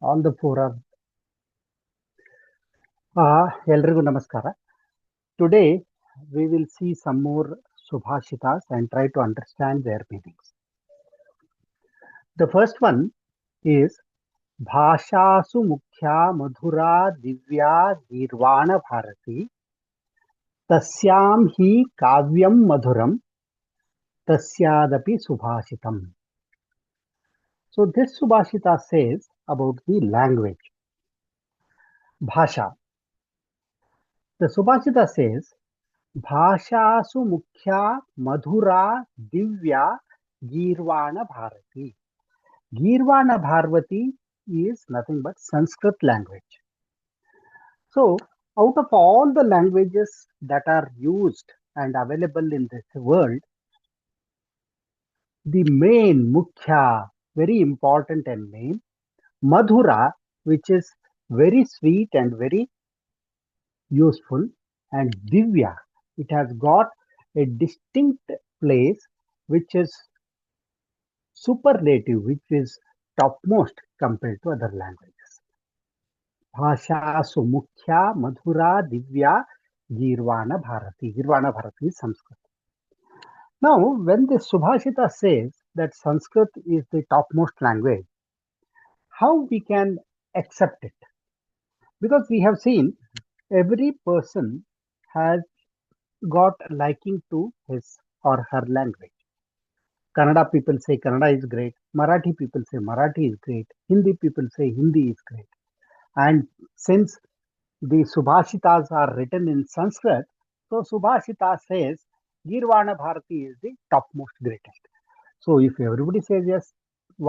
all the four are. ಎಲ್ರಿಗೂ ನಮಸ್ಕಾರ. Today we will see some more Subhashitas and try to understand their meanings. The first one is Bhashasu Mukhya Madhura Divya Girvana Bharati Tasyam Hi Kavyam Madhuram Tasyadapi Subhashitam. So this Subhashita says about the language. Bhasha. The Subhashita says Bhashasu Mukhya Madhura Divya Girvana Bharati. Girvana Bharati is nothing but Sanskrit language. So, out of all the languages that are used and available in this world, the main Mukhya, very important and main, Madhura, which is very sweet and very useful, and Divya, it has got a distinct place which is superlative, which is topmost compared to other languages. Bhasha Sumukhya Madhura Divya Girvana Bharati. Girvana Bharati is Sanskrit. Now, when the Subhashita says that Sanskrit is the topmost language, how we can accept it? Because we have seen every person has got liking to his or her language. Kannada people say Kannada is great, Marathi people say Marathi is great, Hindi people say Hindi is great. And since the Subhashitas are written in Sanskrit, so Subhashita says Girvana Bharati is the topmost greatest. So if everybody says yes,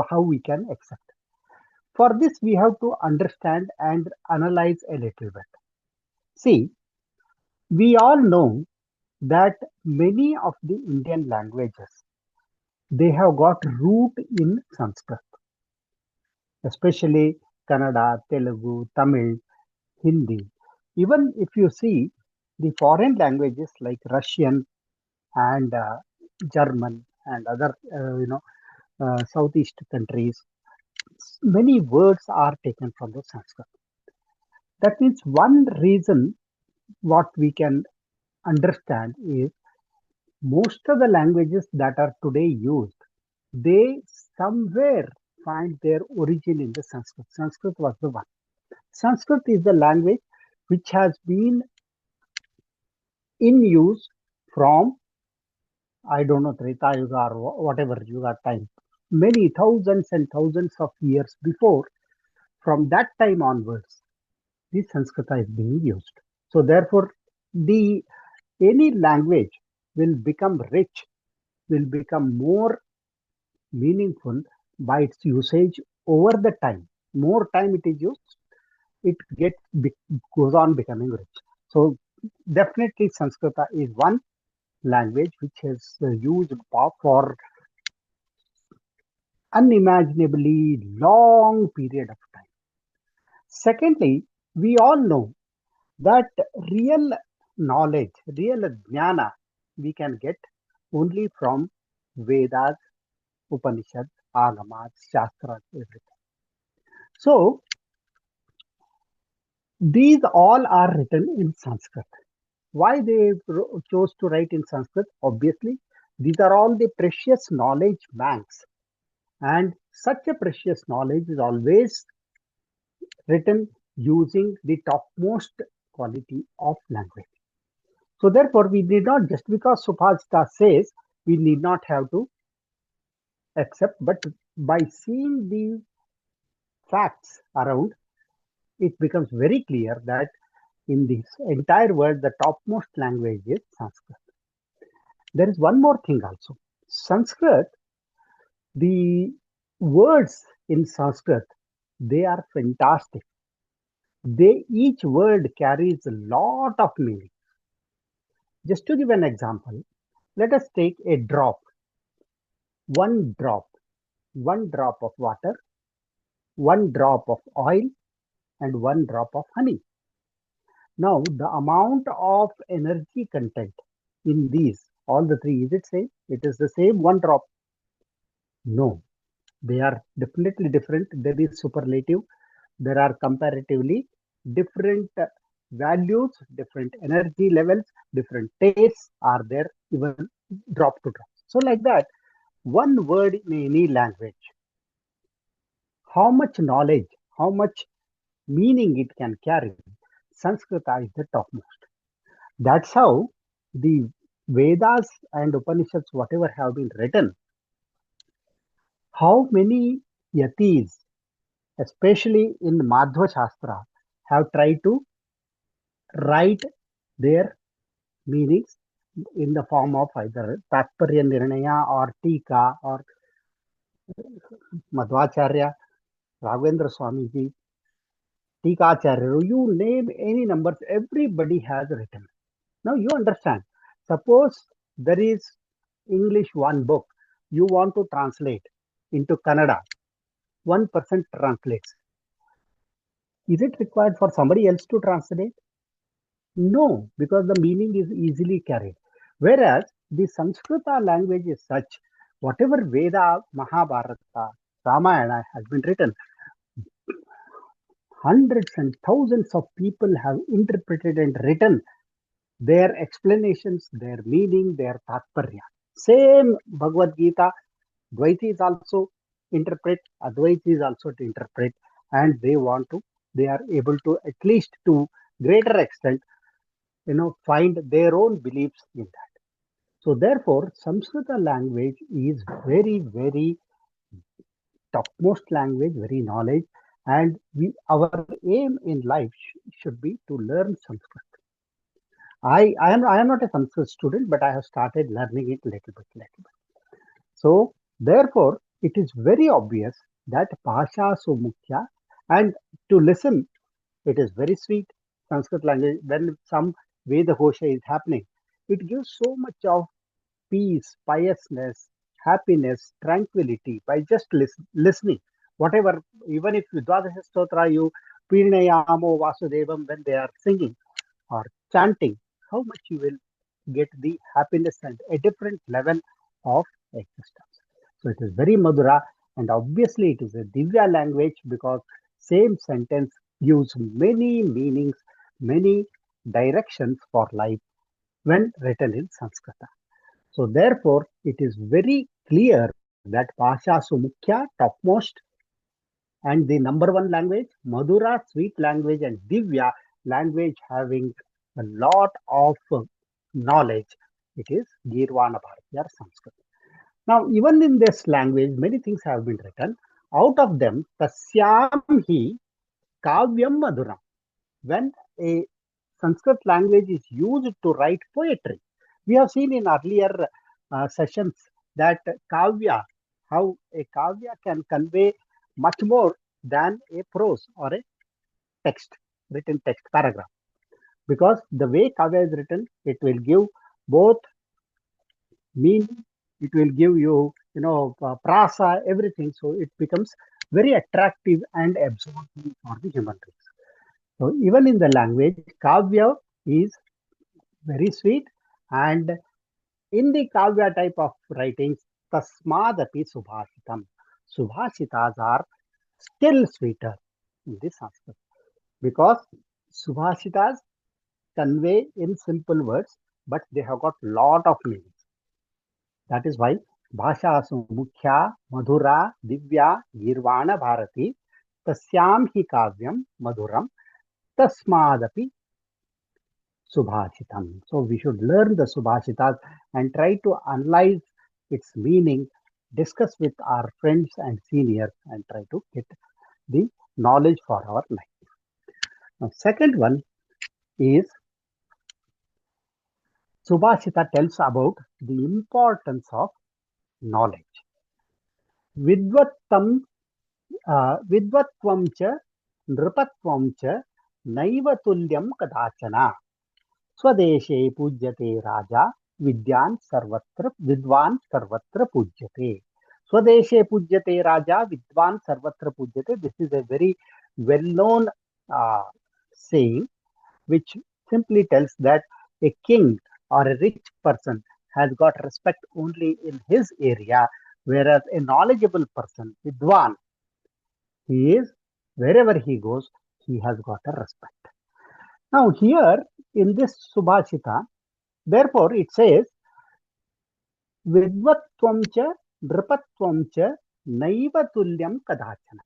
how we can accept? For this, we have to understand and analyze a little bit. See, we all know that many of the Indian languages, they have got root in Sanskrit, especially Kannada, Telugu, Tamil, Hindi. Even if you see the foreign languages like Russian and German and other, Southeast countries, many words are taken from the Sanskrit. That means one reason what we can understand is most of the languages that are today used, they somewhere find their origin in the Sanskrit. Sanskrit was the one. Sanskrit is the language which has been in use from, I don't know, Treta Yuga or whatever Yuga time, many thousands and thousands of years before. From that time onwards, the Sanskrita is being used. So therefore, any language will become rich, will become more meaningful by its usage over the time. More time it is used, it goes on becoming rich. So definitely Sanskrita is one language which is used for unimaginably long period of time. Secondly, we all know that real knowledge, real jnana, we can get only from Vedas, Upanishads, Agamas, Shastras, everything. So, these all are written in Sanskrit. Why they chose to write in Sanskrit? Obviously, these are all the precious knowledge banks. And such a precious knowledge is always written using the topmost quality of language. So therefore, we need not, just because Subhashita says, we need not have to accept, but by seeing the facts around, it becomes very clear that in this entire world, the topmost language is Sanskrit. There is one more thing also. Sanskrit, the words in Sanskrit, they are fantastic. Each word carries a lot of meaning. Just to give an example, let us take a drop. One drop of water, one drop of oil, and one drop of honey. Now, the amount of energy content in these, all the three, is it same? It is the same one drop? No, they are definitely different. There is superlative. There are comparatively different values, different energy levels, different tastes are there, even drop to drop. So, like that, one word in any language, how much knowledge, how much meaning it can carry, Sanskrita is the topmost. That's how the Vedas and Upanishads, whatever have been written, how many yatis, especially in Madhva Shastra, have tried to write their meanings in the form of either Tatparya Nirnaya or Tika or Madhvacharya, Raghavendra Swamiji, Tikacharya, you name any numbers, everybody has written. Now you understand. Suppose there is English one book you want to translate into Kannada, one person translates. Is it required for somebody else to translate? No, because the meaning is easily carried. Whereas the Sanskrita language is such, whatever Veda, Mahabharata, Ramayana has been written, hundreds and thousands of people have interpreted and written their explanations, their meaning, their tatparya. Same Bhagavad Gita, Dvaitis also interpret, Advaitis also to interpret, and they are able to at least to greater extent, find their own beliefs in that. So therefore, Sanskrit language is very, very topmost language, very knowledge, and our aim in life should be to learn Sanskrit. I am not a Sanskrit student, but I have started learning it little bit. So therefore, it is very obvious that Pasha Sumukhya, and to listen, it is very sweet. Sanskrit language, when some Veda Ghosha is happening, it gives so much of peace, piousness, happiness, tranquility by just listening. Whatever, even if Dvadasha Stotra, you Pirinayamo Vasudevam, when they are singing or chanting, how much you will get the happiness and a different level of existence. So it is very Madhura, and obviously it is a Divya language because same sentence gives many meanings, many directions for life when written in Sanskrit. So therefore, it is very clear that Pasha Sumukhya, topmost, and the number one language, Madhura, sweet language, and Divya, language having a lot of knowledge. It is Girvana Bharati or Sanskrit. Now, even in this language, many things have been written. Out of them, Tasyam hi Kavyam Madhuram. When a Sanskrit language is used to write poetry, we have seen in earlier sessions that kavya, how a kavya can convey much more than a prose or a text, written text paragraph. Because the way kavya is written, it will give both meaning, it will give you, prasa, everything. So it becomes very attractive and absorbing for the human race. So even in the language, kavya is very sweet, and in the kavya type of writings, tasmadapi subhashitam. Subhashitas are still sweeter in this Sanskrit because subhashitas convey in simple words, but they have got lot of meanings. That is why Bhashasu Mukhya, Madhura, Divya, Girvana Bharati, Tasyam hi kavyam Madhuram, Tasmadapi Subhashitam. So we should learn the Subhashitas and try to analyze its meaning, discuss with our friends and seniors, and try to get the knowledge for our life. Now, second one is Subhashita tells about the importance of knowledge. Vidvattam, Vidvatvam cha Nrupatvam cha Naiva Tulyam Kadachana. स्वदेशे पूज्यते राजा विद्वान सर्वत्र पूज्यते. स्वदेशे पूज्यते राजा विद्वान सर्वत्र पूज्यते. This is a very well known saying which simply tells that a king or a rich person has got respect only in his area, whereas a knowledgeable person, vidwan, he is Wherever he goes, he has got a respect. Now, here in this Subhashita, therefore, it says, Vidvatvam cha nripatvam cha naiva tulyam kadachana.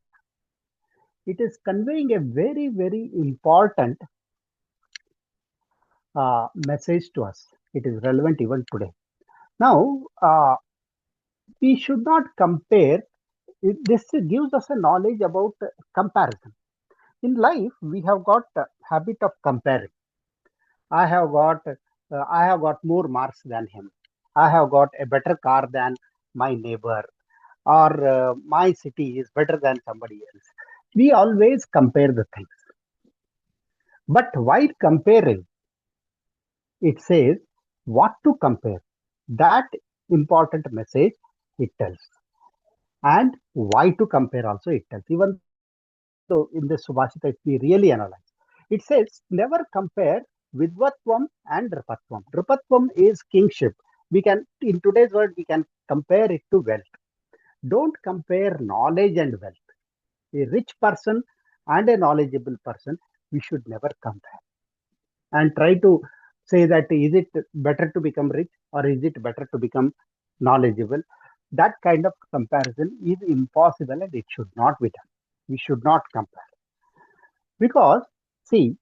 It is conveying a very, very important message to us. It is relevant even today. Now, we should not compare. This gives us a knowledge about comparison. In life, we have got a habit of comparing. I have got I have got more marks than him. I have got a better car than my neighbor, or my city is better than somebody else. We always compare the things. But while comparing, it says what to compare. That important message it tells. And why to compare also it tells. Even though in the Subhashita, if we really analyze, it says never compare Vidvatvam and Nripatvam. Nripatvam is kingship. We can, in today's world, we can compare it to wealth. Don't compare knowledge and wealth. A rich person and a knowledgeable person, we should never compare. And try to say that is it better to become rich or is it better to become knowledgeable? That kind of comparison is impossible and it should not be done. We should not compare. Because, see,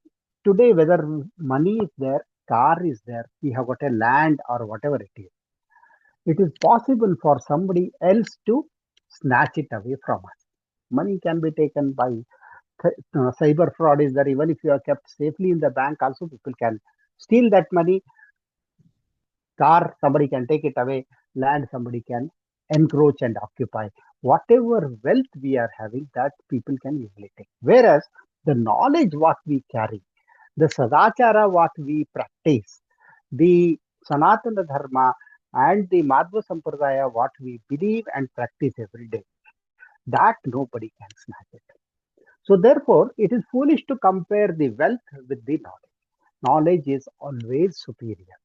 today whether money is there, car is there, we have got a land or whatever it is possible for somebody else to snatch it away from us. Money can be taken by cyber fraud is there. Even if you are kept safely in the bank, also people can steal that money. Car, somebody can take it away. Land, somebody can encroach and occupy. Whatever wealth we are having, that people can easily take. Whereas the knowledge what we carry, the sadachara what we practice, the Sanatana Dharma and the Madhva Sampradaya what we believe and practice every day, that nobody can snatch it. So therefore, it is foolish to compare the wealth with the knowledge. Knowledge is always superior.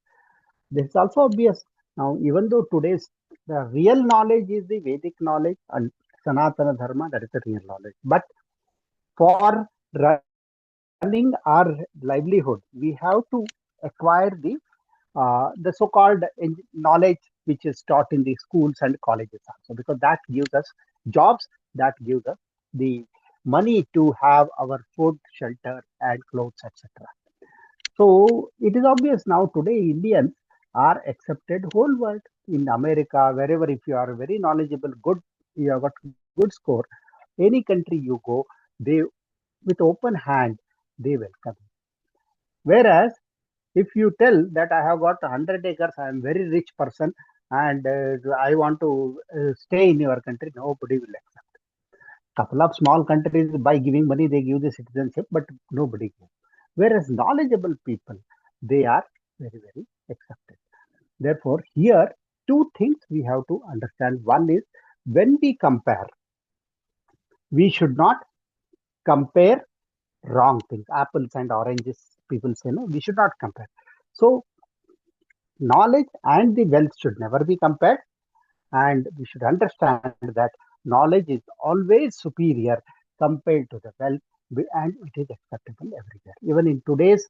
This is also obvious. Now, even though today's the real knowledge is the Vedic knowledge and Sanatana Dharma, that is the real knowledge. But for running our livelihood, we have to acquire the so-called knowledge which is taught in the schools and colleges also, because that gives us jobs, that gives us the money to have our food, shelter, and clothes, etc. So it is obvious now today Indians are accepted whole world in America, wherever if you are very knowledgeable, good, you have got good score, any country you go, they with open hand they welcome you. Whereas if you tell that I have got 100 acres, I am very rich person, and I want to stay in your country, nobody will accept. Couple of small countries by giving money they give the citizenship, but nobody gives. Whereas knowledgeable people, they are very, very accepted. Therefore, here two things we have to understand. One is when we compare, we should not compare wrong things. Apples and oranges, people say no, we should not compare. So knowledge and the wealth should never be compared, and we should understand that knowledge is always superior compared to the wealth, and it is acceptable everywhere. Even in today's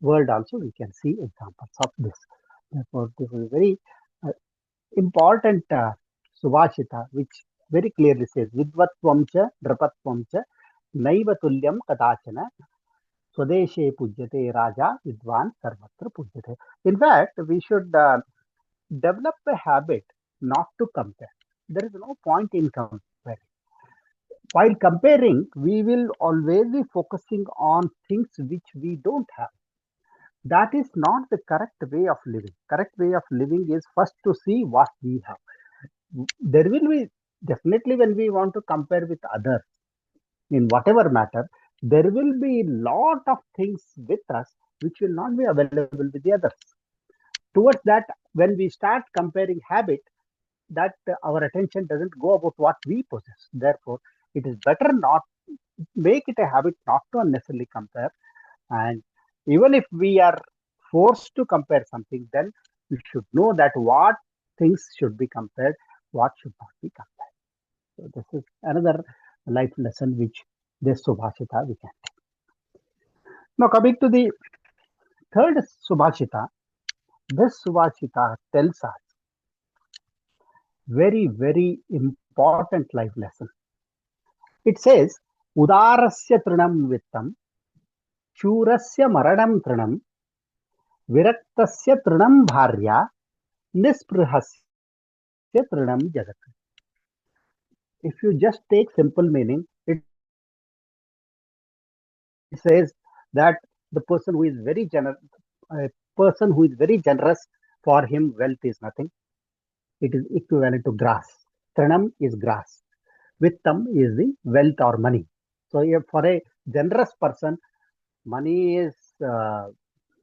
world, also we can see examples of this. Therefore, this is a very uh, important Subhashita, which very clearly says, Vidvatvam cha, Drapatvam cha, Naiva Tulyam Kadachana, Swadeshe Pujyate Raja, Vidvan Sarvatra Pujyate. In fact, we should develop a habit not to compare. There is no point in comparing. While comparing, we will always be focusing on things which we don't have. That is not the correct way of living. Correct way of living is first to see what we have. There will be definitely when we want to compare with others in whatever matter, there will be lot of things with us which will not be available with the others. Towards that, when we start comparing habit, that our attention doesn't go about what we possess. Therefore, it is better not make it a habit not to unnecessarily compare. And even if we are forced to compare something, then we should know that what things should be compared, what should not be compared. So this is another life lesson which this Subhashita we can take. Now coming to the third Subhashita, this Subhashita tells us very important life lesson. It says, Udarasya trinam vittam, Shurasya maranam trinam, Viraktasya trinam bharya, Nisprihasya trinam jagat. If you just take simple meaning, it says that the person who is very generous, a person who is very generous, for him wealth is nothing. It is equivalent to grass. Tranam is grass. Vittam is the wealth or money. So for a generous person, money is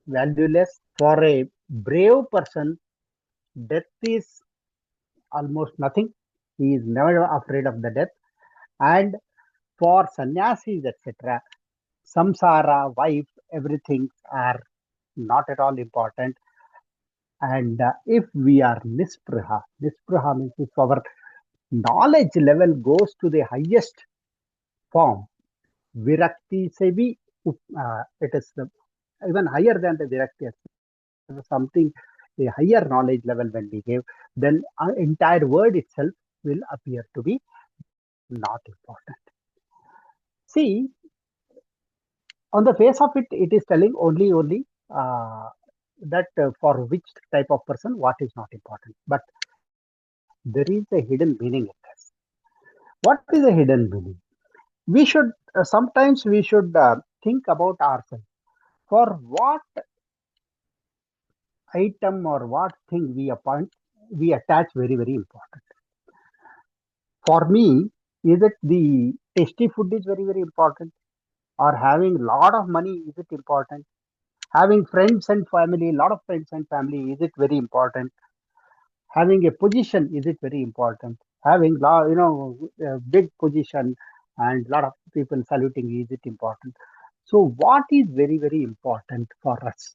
valueless. For a brave person, death is almost nothing. He is never afraid of the death. And for sannyasis, etc., samsara, wife, everything are not at all important. And if we are nispraha means if our knowledge level goes to the highest form, virakti se bhi, it is even higher than the virakti, something a higher knowledge level when we give, then our entire word itself will appear to be not important. See, on the face of it, it is telling only that for which type of person what is not important. But there is a hidden meaning in this. What is a hidden meaning? We should sometimes we should think about ourselves. For what item or what thing we attach very important. For me, is it the tasty food is very important, or having lot of money is it important? Having friends and family, lot of friends and family, is it very important? Having a position, is it very important? Having big position and lot of people saluting, is it important? So what is very important for us?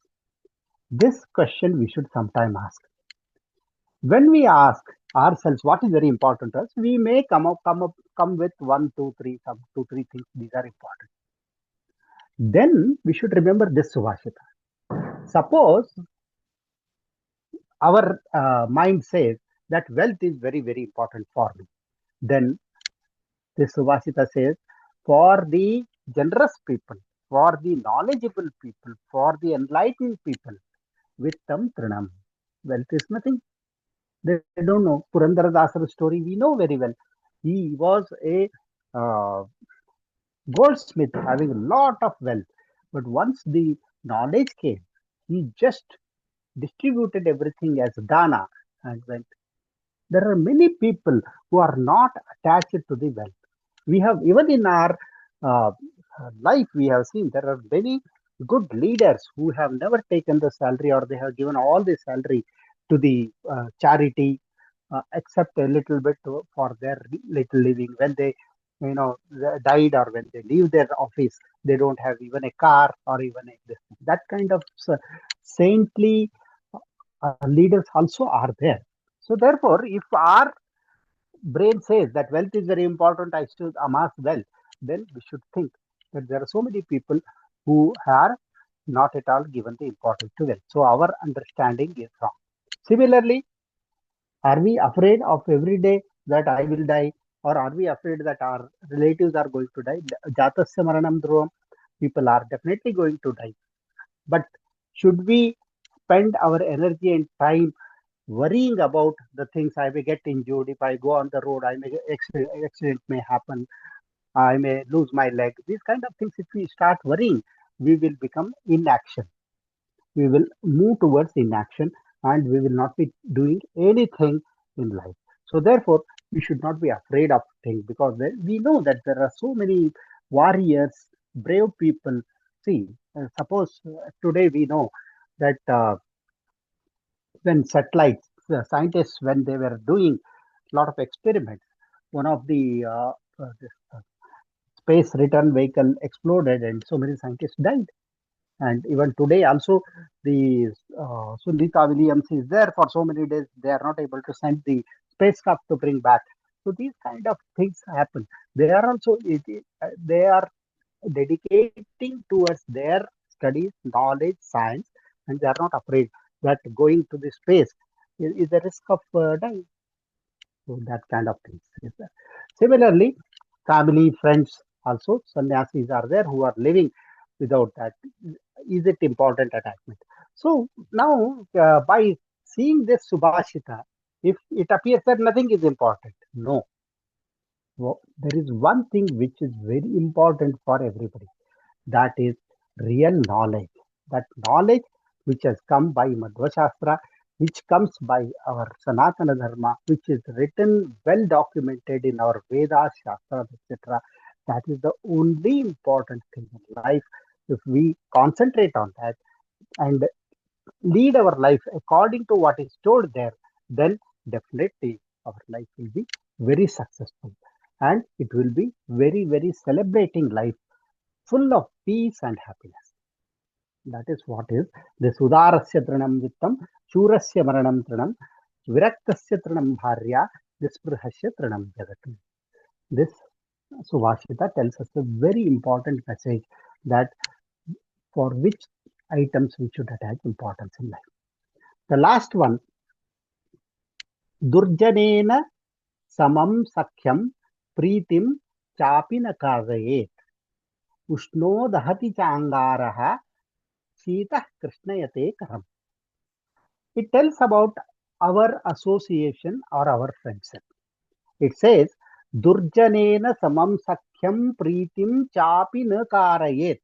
This question we should sometime ask. When we ask ourselves what is very important to us, we may come with one, two, three, some 2, 3 things. These are important. Then we should remember this Subhashita. Suppose our mind says that wealth is very important for me. Then this Subhashita says, for the generous people, for the knowledgeable people, for the enlightened people, Vittam Trinam. Wealth is nothing. They don't know. Purandara Dasara's story we know very well. He was a uh, goldsmith having a lot of wealth. But once the knowledge came, he just distributed everything as dana and went. There are many people who are not attached to the wealth. We have, even in our uh, life, we have seen there are many good leaders who have never taken the salary, or they have given all the salary to the charity, except a little bit for their little living. When they died, or when they leave their office, they don't have even a car or even a this. That kind of saintly leaders also are there. So therefore, if our brain says that wealth is very important, I should amass wealth, then we should think that there are so many people who are not at all given the importance to wealth. So our understanding is wrong. Similarly, are we afraid of every day that I will die, or are we afraid that our relatives are going to die? Jatasya maranam dhruvam. People are definitely going to die. But should we spend our energy and time worrying about the things? I may get injured if I go on the road, I may accident may happen, I may lose my leg. These kind of things, if we start worrying, we will become inaction. We will move towards inaction, and we will not be doing anything in life. So therefore, we should not be afraid of things, because we know that there are so many warriors, brave people. See, suppose today we know that when satellites, the scientists, when they were doing a lot of experiments, one of the this, space return vehicle exploded, and so many scientists died. And even today also, the Sunita Williams is there for so many days. They are not able to send the spacecraft to bring back. So these kind of things happen. They are also they are dedicating towards their studies, knowledge, science, and they are not afraid that going to the space is a risk of dying. So that kind of things is there. Similarly, family, friends, also sannyasis are there who are living without that. Is it important attachment? So now, by seeing this Subhashita, if it appears that nothing is important, no. There is one thing which is very important for everybody, that is real knowledge. That knowledge which has come by Madhva Shastra, which comes by our Sanatana Dharma, which is written, well documented in our Vedas, Shastras, etc. That is the only important thing in life. If we concentrate on that and lead our life according to what is told there, then definitely our life will be very successful and it will be very, very celebrating life full of peace and happiness. That is what is the Sudarasya Trinam Vittam, Shurasya Maranam Trinam, Viraktasya Trinam Bharya, Disprihasya Trinam Jagatu. This Subhashita tells us a very important message that for which items we should attach importance in life. The last one, Durjanena Samam Sakhyam Pritim Chapina Karayet, Ushno Dahati Changaraha, Sita Krishnayate Karam. It tells about our association or our friendship. It says, Durjanena samam sakhyam pritim chapi na karayet.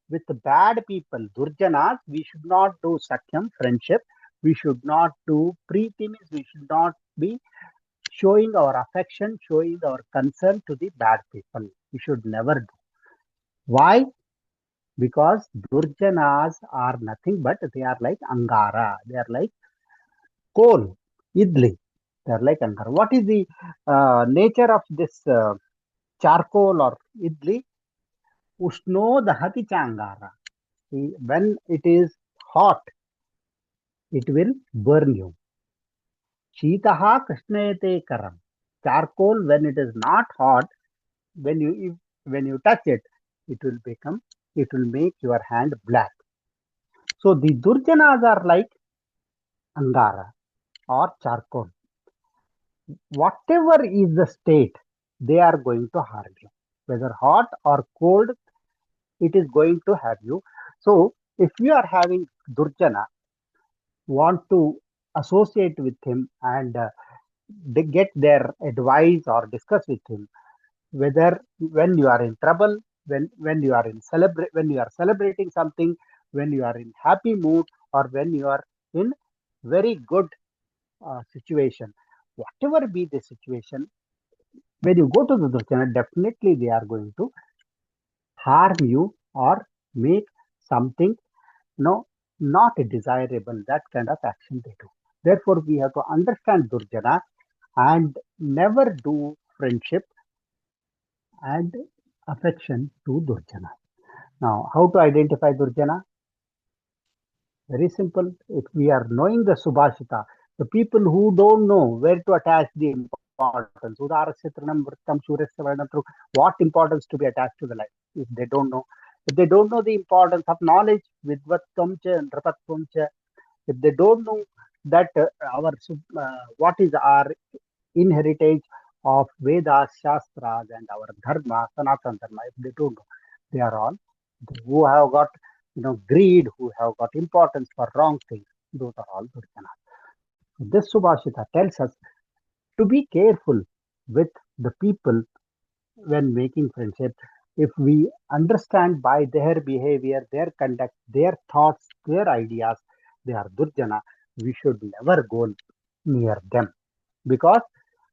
With bad people, Durjanas, we should not do sakhyam, friendship. We should not do pritim, we should not be showing our affection, showing our concern to the bad people. We should never do. Why? Because Durjanas are nothing but they are like Angara. They are like coal, idli. They are like Angara. What is the nature of this charcoal or idli? Ushno dahati changara. See, when it is hot, it will burn you. Shitaha krishnayate karam. Charcoal, when it is not hot, when you touch it, it will make your hand black. So the Durjanas are like Angara or charcoal. Whatever is the state, they are going to harm you. Whether hot or cold, it is going to have you. So if you are having Durjana, want to associate with him and they get their advice or discuss with him, whether when you are in trouble, when you are when you are celebrating something, when you are in happy mood, or when you are in very good situation, whatever be the situation, when you go to the Durjana, definitely they are going to harm you or make something no not desirable. That kind of action they do. Therefore, we have to understand Durjana and never do friendship and affection to Durjana. Now, how to identify Durjana? Very simple. If we are knowing the Subhashita, the people who don't know where to attach the importance, Udarasya Trinam Vrittam Shurasya Varanam, through what importance to be attached to the life, if they don't know. If they don't know the importance of knowledge, Vidvatvam cha, Nrapatvam cha, if they don't know that what is our inheritance of Vedas, Shastras, and our Dharma, Sanatana Dharma, if they don't know, they are all who have got greed, who have got importance for wrong things. Those are all Durjana. This Subhashita tells us to be careful with the people when making friendship. If we understand by their behavior, their conduct, their thoughts, their ideas, they are Durjana, we should never go near them because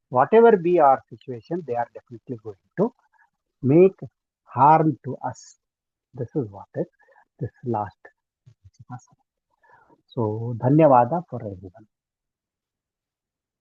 whatever be our situation, they are definitely going to make harm to us. This is what is this last. So, Dhanyavada for everyone.